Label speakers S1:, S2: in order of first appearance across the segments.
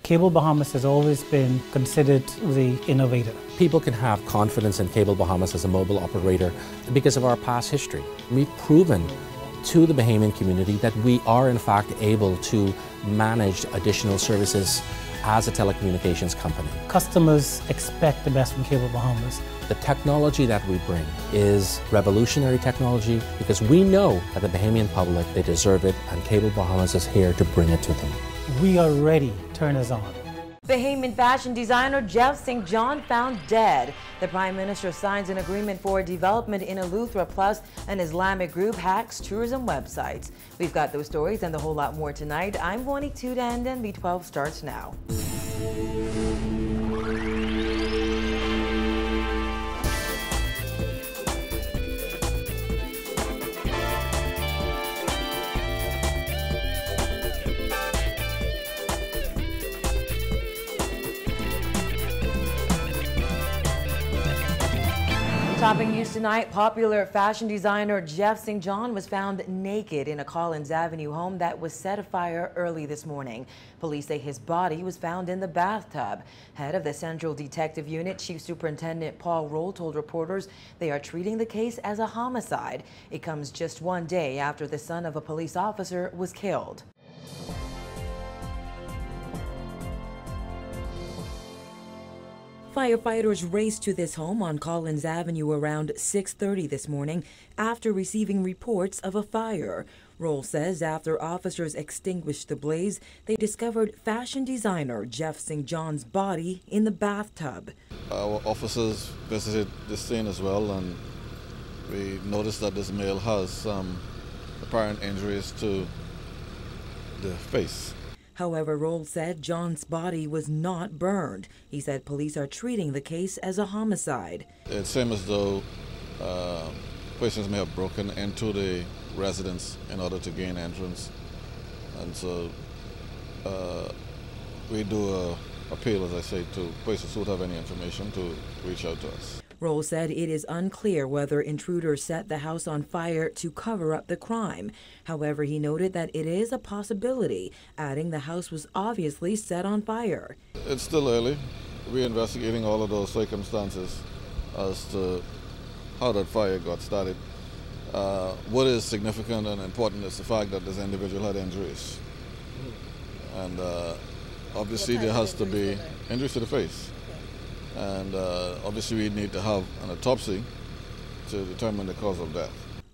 S1: Cable Bahamas has always been considered the innovator.
S2: People can have confidence in Cable Bahamas as a mobile operator because of our past history. We've proven to the Bahamian community that we are in fact able to manage additional services as a telecommunications company.
S1: Customers expect the best from Cable Bahamas.
S2: The technology that we bring is revolutionary technology because we know that the Bahamian public, they deserve it, and Cable Bahamas is here to bring it to them.
S1: We are ready. Turn us on.
S3: Bahamian fashion designer Jeff St. John found dead. The Prime Minister signs an agreement for development in Eleuthera, plus an Islamic group hacks tourism websites. We've got those stories and a whole lot more tonight. I'm Bonnie Tudand and B12 starts now. Topping news tonight, popular fashion designer Jeff St. John was found naked in a Collins Avenue home that was set afire early this morning. Police say his body was found in the bathtub. Head of the Central Detective Unit, Chief Superintendent Paul Roll, told reporters they are treating the case as a homicide. It comes just one day after the son of a police officer was killed. Firefighters raced to this home on Collins Avenue around 6:30 this morning after receiving reports of a fire. Roll says after officers extinguished the blaze, they discovered fashion designer Jeff St. John's body in the bathtub.
S4: Our officers visited the scene as well, and we noticed that this male has some apparent injuries to the face.
S3: However, Roll said John's body was not burned. He said police are treating the case as a homicide.
S4: It seems as though persons may have broken into the residence in order to gain entrance. And so we do appeal, as I say, to persons who have any information to reach out to us.
S3: Roll said it is unclear whether intruders set the house on fire to cover up the crime. However, he noted that it is a possibility, adding the house was obviously set on fire.
S4: It's still early. We're investigating all of those circumstances as to how that fire got started. What is significant and important is the fact that this individual had injuries. And obviously there has to be injuries to the face. And obviously we need to have an autopsy to determine the cause of death.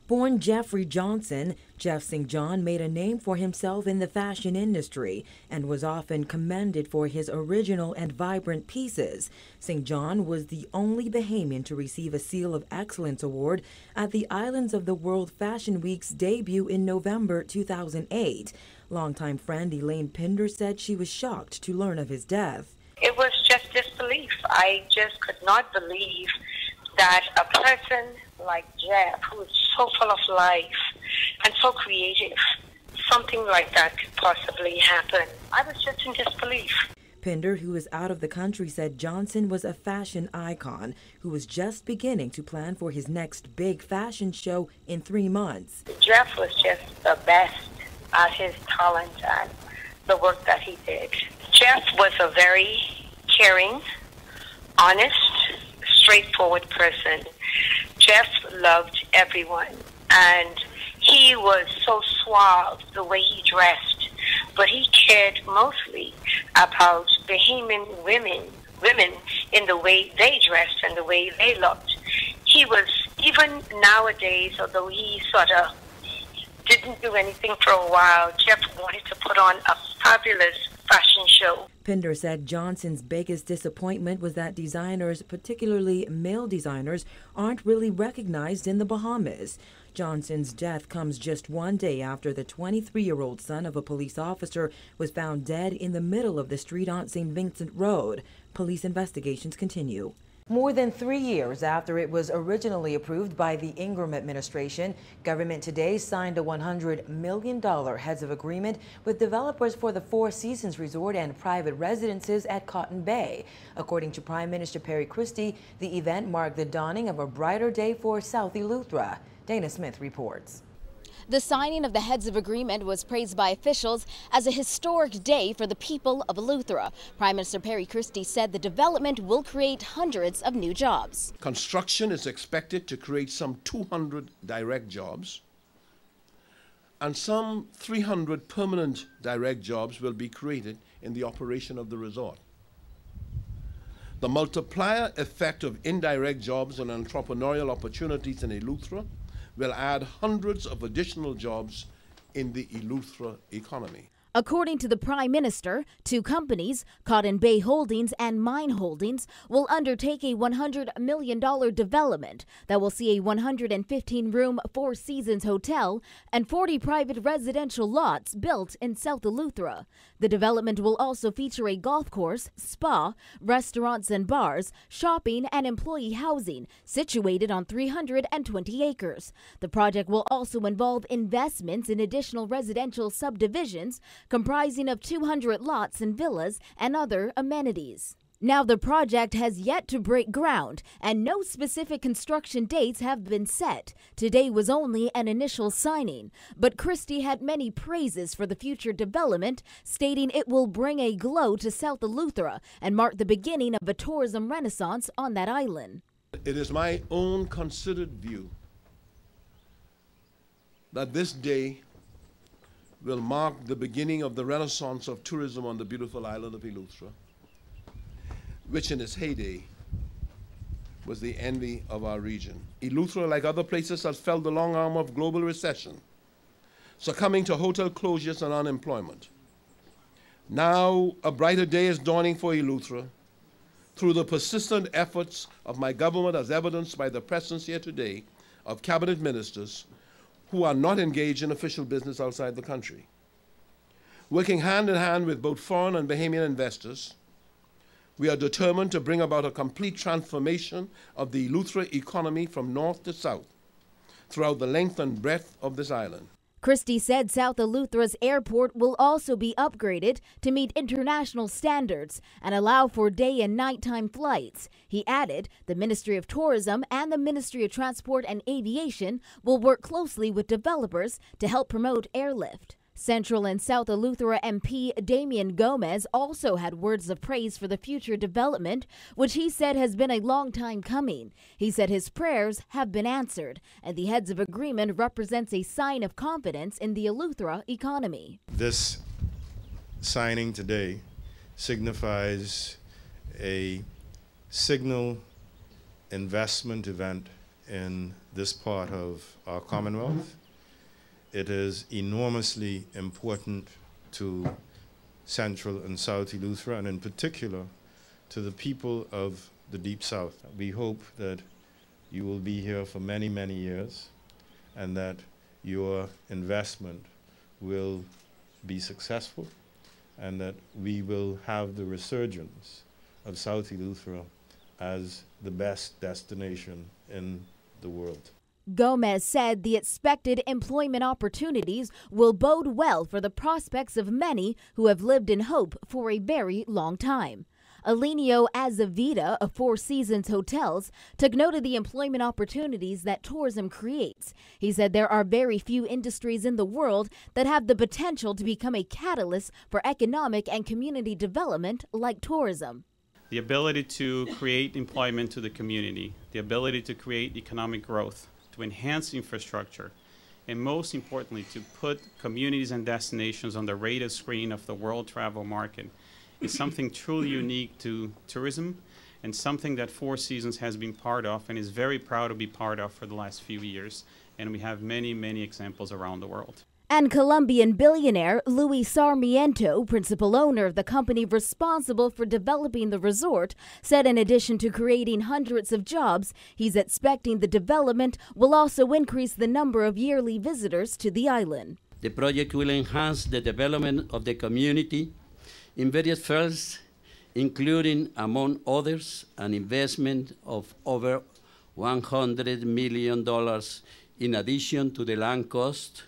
S3: Born Jeffrey Johnson, Jeff St. John made a name for himself in the fashion industry and was often commended for his original and vibrant pieces. St. John was the only Bahamian to receive a Seal of Excellence award at the Islands of the World Fashion Week's debut in November 2008. Longtime friend Elaine Pinder said she was shocked to learn of his death.
S5: It was just disbelief. I just could not believe that a person like Jeff, who is so full of life and so creative, something like that could possibly happen. I was just in disbelief.
S3: Pinder, who is out of the country, said Johnson was a fashion icon who was just beginning to plan for his next big fashion show in 3 months.
S5: Jeff was just the best at his talent and the work that he did. Jeff was a very caring, honest, straightforward person. Jeff loved everyone, and he was so suave the way he dressed, but he cared mostly about Bahamian women in the way they dressed and the way they looked. He was, even nowadays, although he sort of didn't do anything for a while, Jeff wanted to put on a fabulous fashion show.
S3: Pinder said Johnson's biggest disappointment was that designers, particularly male designers, aren't really recognized in the Bahamas. Johnson's death comes just one day after the 23-year-old son of a police officer was found dead in the middle of the street on St. Vincent Road. Police investigations continue. More than 3 years after it was originally approved by the Ingram administration, government today signed a $100 million heads of agreement with developers for the Four Seasons Resort and private residences at Cotton Bay. According to Prime Minister Perry Christie, the event marked the dawning of a brighter day for South Eleuthera. Dana Smith reports.
S6: The signing of the Heads of Agreement was praised by officials as a historic day for the people of Eleuthera. Prime Minister Perry Christie said the development will create hundreds of new jobs.
S7: Construction is expected to create some 200 direct jobs, and some 300 permanent direct jobs will be created in the operation of the resort. The multiplier effect of indirect jobs and entrepreneurial opportunities in Eleuthera will add hundreds of additional jobs in the Eleuthera economy.
S6: According to the Prime Minister, two companies, Cotton Bay Holdings and Mine Holdings, will undertake a $100 million development that will see a 115-room Four Seasons hotel and 40 private residential lots built in South Eleuthera. The development will also feature a golf course, spa, restaurants and bars, shopping and employee housing situated on 320 acres. The project will also involve investments in additional residential subdivisions comprising of 200 lots and villas and other amenities. Now, the project has yet to break ground and no specific construction dates have been set. Today was only an initial signing, but Christie had many praises for the future development, stating it will bring a glow to South Eleuthera and mark the beginning of a tourism renaissance on that island.
S7: It is my own considered view that this day will mark the beginning of the renaissance of tourism on the beautiful island of Eleuthera, which in its heyday was the envy of our region. Eleuthera, like other places, has felt the long arm of global recession, succumbing to hotel closures and unemployment. Now, a brighter day is dawning for Eleuthera through the persistent efforts of my government, as evidenced by the presence here today of cabinet ministers who are not engaged in official business outside the country. Working hand in hand with both foreign and Bahamian investors, we are determined to bring about a complete transformation of the Eleuthera economy from north to south throughout the length and breadth of this island.
S6: Christie said South Eleuthera's airport will also be upgraded to meet international standards and allow for day and nighttime flights. He added the Ministry of Tourism and the Ministry of Transport and Aviation will work closely with developers to help promote airlift. Central and South Eleuthera MP Damian Gomez also had words of praise for the future development, which he said has been a long time coming. He said his prayers have been answered, and the Heads of Agreement represents a sign of confidence in the Eleuthera economy.
S8: This signing today signifies a signal investment event in this part of our Commonwealth. It is enormously important to Central and South Eleuthera, and in particular to the people of the Deep South. We hope that you will be here for many, many years and that your investment will be successful and that we will have the resurgence of South Eleuthera as the best destination in the world.
S6: Gomez said the expected employment opportunities will bode well for the prospects of many who have lived in hope for a very long time. Alineo Azavita of Four Seasons Hotels took note of the employment opportunities that tourism creates. He said there are very few industries in the world that have the potential to become a catalyst for economic and community development like tourism.
S9: The ability to create employment to the community, the ability to create economic growth, to enhance infrastructure, and most importantly, to put communities and destinations on the radar screen of the world travel market is something truly unique to tourism and something that Four Seasons has been part of and is very proud to be part of for the last few years. And we have many, many examples around the world.
S6: And Colombian billionaire Luis Sarmiento, principal owner of the company responsible for developing the resort, said in addition to creating hundreds of jobs, he's expecting the development will also increase the number of yearly visitors to the island.
S10: The project will enhance the development of the community in various fields, including, among others, an investment of over $100 million in addition to the land cost,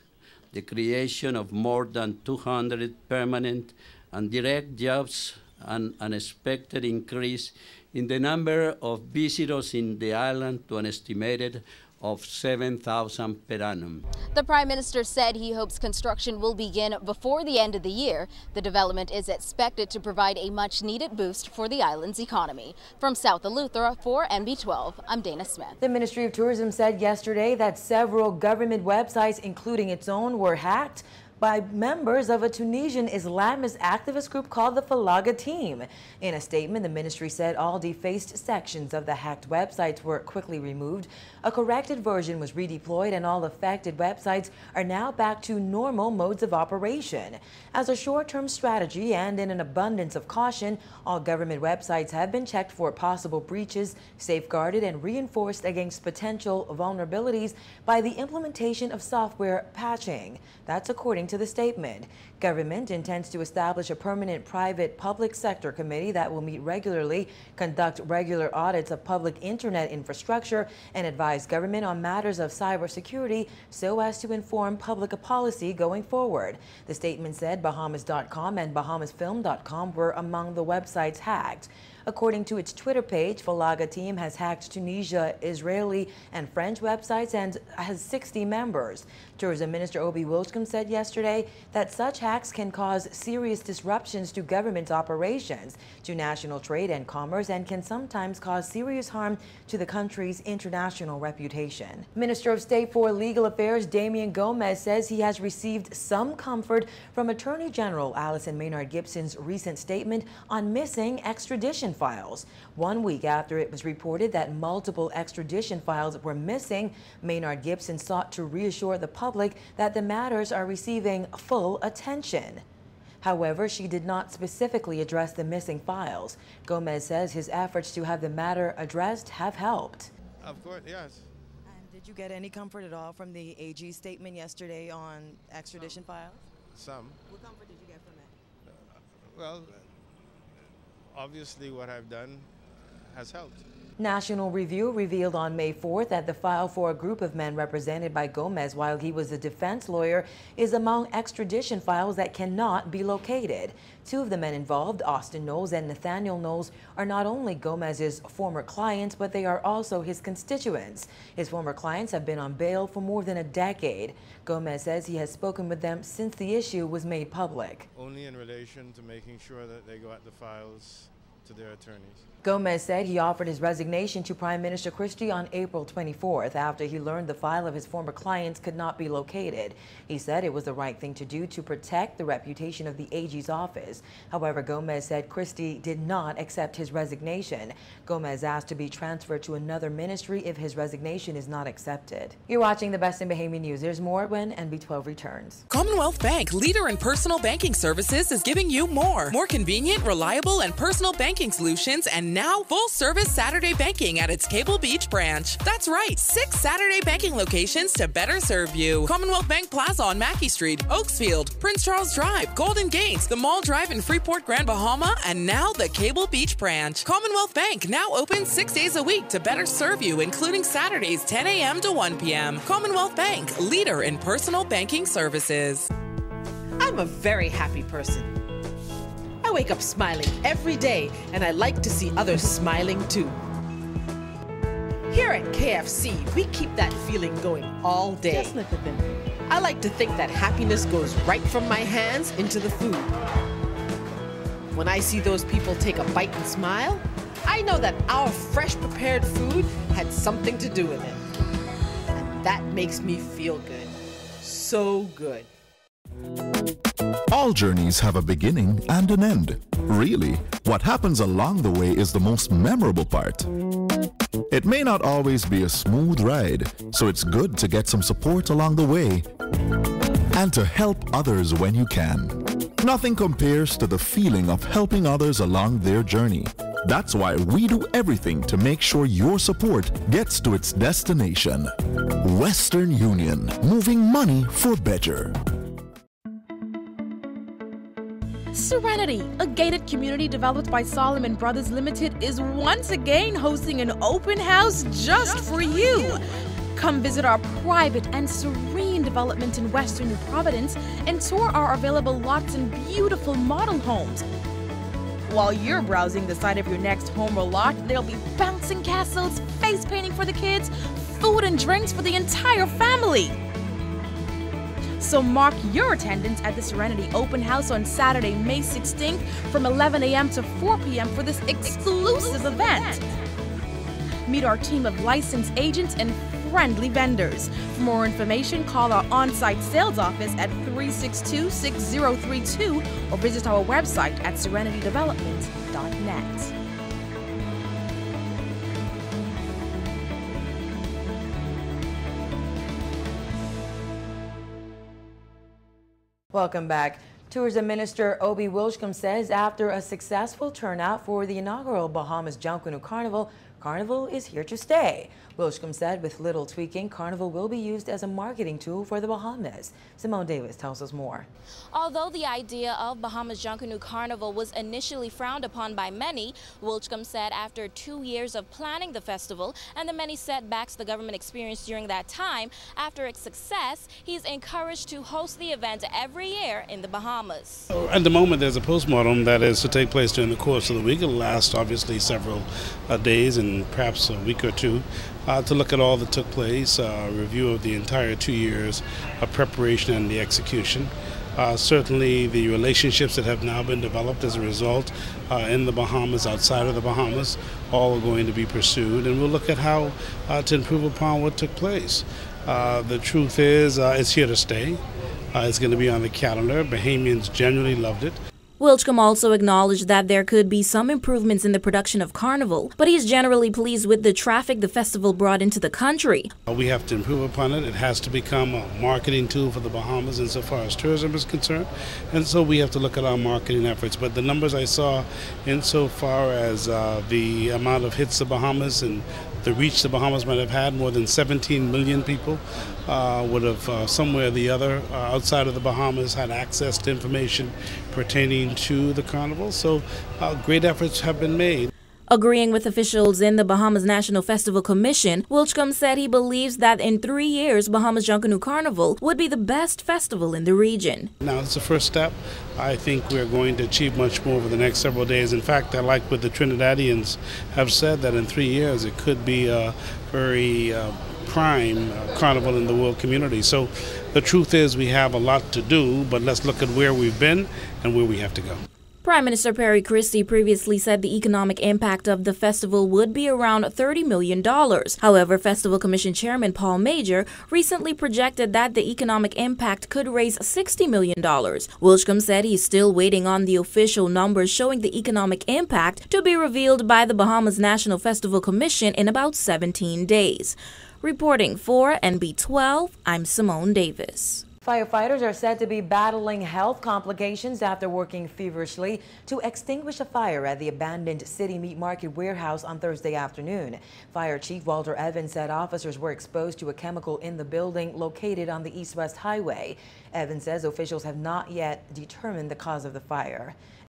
S10: the creation of more than 200 permanent and direct jobs, and an expected increase in the number of visitors in the island to an estimated of $7,000 per annum.
S6: The Prime Minister said he hopes construction will begin before the end of the year. The development is expected to provide a much-needed boost for the island's economy. From South Eleuthera for MB12, I'm Dana Smith.
S3: The Ministry of Tourism said yesterday that several government websites, including its own, were hacked by members of a Tunisian Islamist activist group called the Falaga Team. In a statement, the ministry said all defaced sections of the hacked websites were quickly removed. A corrected version was redeployed, and all affected websites are now back to normal modes of operation. As a short-term strategy and in an abundance of caution, all government websites have been checked for possible breaches, safeguarded and reinforced against potential vulnerabilities by the implementation of software patching. That's according to the statement. Government intends to establish a permanent private-public sector committee that will meet regularly, conduct regular audits of public internet infrastructure, and advise government on matters of cybersecurity so as to inform public policy going forward. The statement said Bahamas.com and BahamasFilm.com were among the websites hacked. According to its Twitter page, Falaga Team has hacked Tunisia, Israeli, and French websites and has 60 members. Tourism Minister Obi Wilcombe said yesterday that such hacks can cause serious disruptions to government operations, to national trade and commerce, and can sometimes cause serious harm to the country's international reputation. Minister of State for Legal Affairs Damian Gomez says he has received some comfort from Attorney General Alison Maynard Gibson's recent statement on missing extradition files. 1 week after it was reported that multiple extradition files were missing, Maynard Gibson sought to reassure the public that the matters are receiving full attention. However, she did not specifically address the missing files. Gomez says his efforts to have the matter addressed have helped.
S11: Of course, yes.
S3: And did you get any comfort at all from the AG's statement yesterday on extradition files?
S11: Some.
S3: What comfort did you get from it?
S11: Well, obviously what I've done has helped.
S3: National Review revealed on May 4th that the file for a group of men represented by Gomez while he was a defense lawyer is among extradition files that cannot be located. Two of the men involved, Austin Knowles and Nathaniel Knowles, are not only Gomez's former clients, but they are also his constituents. His former clients have been on bail for more than a decade. Gomez says he has spoken with them since the issue was made public.
S11: Only in relation to making sure that they got the files to their attorneys.
S3: Gomez said he offered his resignation to Prime Minister Christie on April 24th after he learned the file of his former clients could not be located. He said it was the right thing to do to protect the reputation of the AG's office. However, Gomez said Christie did not accept his resignation. Gomez asked to be transferred to another ministry if his resignation is not accepted. You're watching the best in Bahamian news. There's more when NB12 returns.
S12: Commonwealth Bank, leader in personal banking services, is giving you more. More convenient, reliable, and personal banking solutions, and now full-service Saturday banking at its Cable Beach branch. That's right, 6 Saturday banking locations to better serve you. Commonwealth Bank Plaza on Mackey Street, Oaksfield, Prince Charles Drive, Golden Gates, the Mall Drive in Freeport, Grand Bahama, and now the Cable Beach branch. Commonwealth Bank now open 6 days a week to better serve you, including Saturdays 10 a.m. to 1 p.m. Commonwealth Bank, leader in personal banking services.
S13: I'm a very happy person. I wake up smiling every day, and I like to see others smiling too. Here at KFC, we keep that feeling going all day. I like to think that happiness goes right from my hands into the food. When I see those people take a bite and smile, I know that our fresh prepared food had something to do with it. And that makes me feel good. So good.
S14: All journeys have a beginning and an end. Really, what happens along the way is the most memorable part. It may not always be a smooth ride, so it's good to get some support along the way and to help others when you can. Nothing compares to the feeling of helping others along their journey. That's why we do everything to make sure your support gets to its destination. Western Union, moving money for better.
S15: Serenity, a gated community developed by Solomon Brothers Limited, is once again hosting an open house just for you. Come visit our private and serene development in Western New Providence and tour our available lots and beautiful model homes. While you're browsing the site of your next home or lot, there'll be bouncing castles, face painting for the kids, food and drinks for the entire family. So mark your attendance at the Serenity Open House on Saturday, May 16th from 11 a.m. to 4 p.m. for this exclusive event. Meet our team of licensed agents and friendly vendors. For more information, call our on-site sales office at 362-6032 or visit our website at serenitydevelopment.net.
S3: Welcome back. Tourism Minister Obi Wilshcombe says after a successful turnout for the inaugural Bahamas Junkanoo Carnival, Carnival is here to stay. Wilshcombe said with little tweaking, Carnival will be used as a marketing tool for the Bahamas. Simone Davis tells us more.
S16: Although the idea of Bahamas Junkanoo Carnival was initially frowned upon by many, Wilshcombe said after 2 years of planning the festival and the many setbacks the government experienced during that time, after its success, he's encouraged to host the event every year in the Bahamas.
S17: At the moment, there's a postmortem that is to take place during the course of the week. It'll last obviously several days and perhaps a week or two. To look at all that took place, a review of the entire 2 years of preparation and the execution. Certainly the relationships that have now been developed as a result in the Bahamas, outside of the Bahamas, all are going to be pursued, and we'll look at how to improve upon what took place. The truth is it's here to stay. It's going to be on the calendar. Bahamians generally loved it.
S16: Wilshcombe also acknowledged that there could be some improvements in the production of Carnival, but he's generally pleased with the traffic the festival brought into the country.
S17: We have to improve upon it. It has to become a marketing tool for the Bahamas insofar as tourism is concerned, and so we have to look at our marketing efforts. But the numbers I saw insofar as the amount of hits the Bahamas and the reach the Bahamas might have had, more than 17 million people would have somewhere or the other outside of the Bahamas had access to information pertaining to the carnival. So great efforts have been made.
S16: Agreeing with officials in the Bahamas National Festival Commission, Wilshcombe said he believes that in 3 years, Bahamas Junkanoo Carnival would be the best festival in the region.
S17: Now, it's the first step. I think we're going to achieve much more over the next several days. In fact, I like what the Trinidadians have said, that in 3 years it could be a very prime carnival in the world community. So the truth is we have a lot to do, but let's look at where we've been and where we have to go.
S16: Prime Minister Perry Christie previously said the economic impact of the festival would be around $30 million. However, Festival Commission Chairman Paul Major recently projected that the economic impact could raise $60 million. Wilshcombe said he's still waiting on the official numbers showing the economic impact to be revealed by the Bahamas National Festival Commission in about 17 days. Reporting for NB12, I'm Simone Davis.
S3: Firefighters are said to be battling health complications after working feverishly to extinguish a fire at the abandoned City Meat Market warehouse on Thursday afternoon. Fire Chief Walter Evans said officers were exposed to a chemical in the building located on the East-West Highway. Evans says officials have not yet determined the cause of the fire.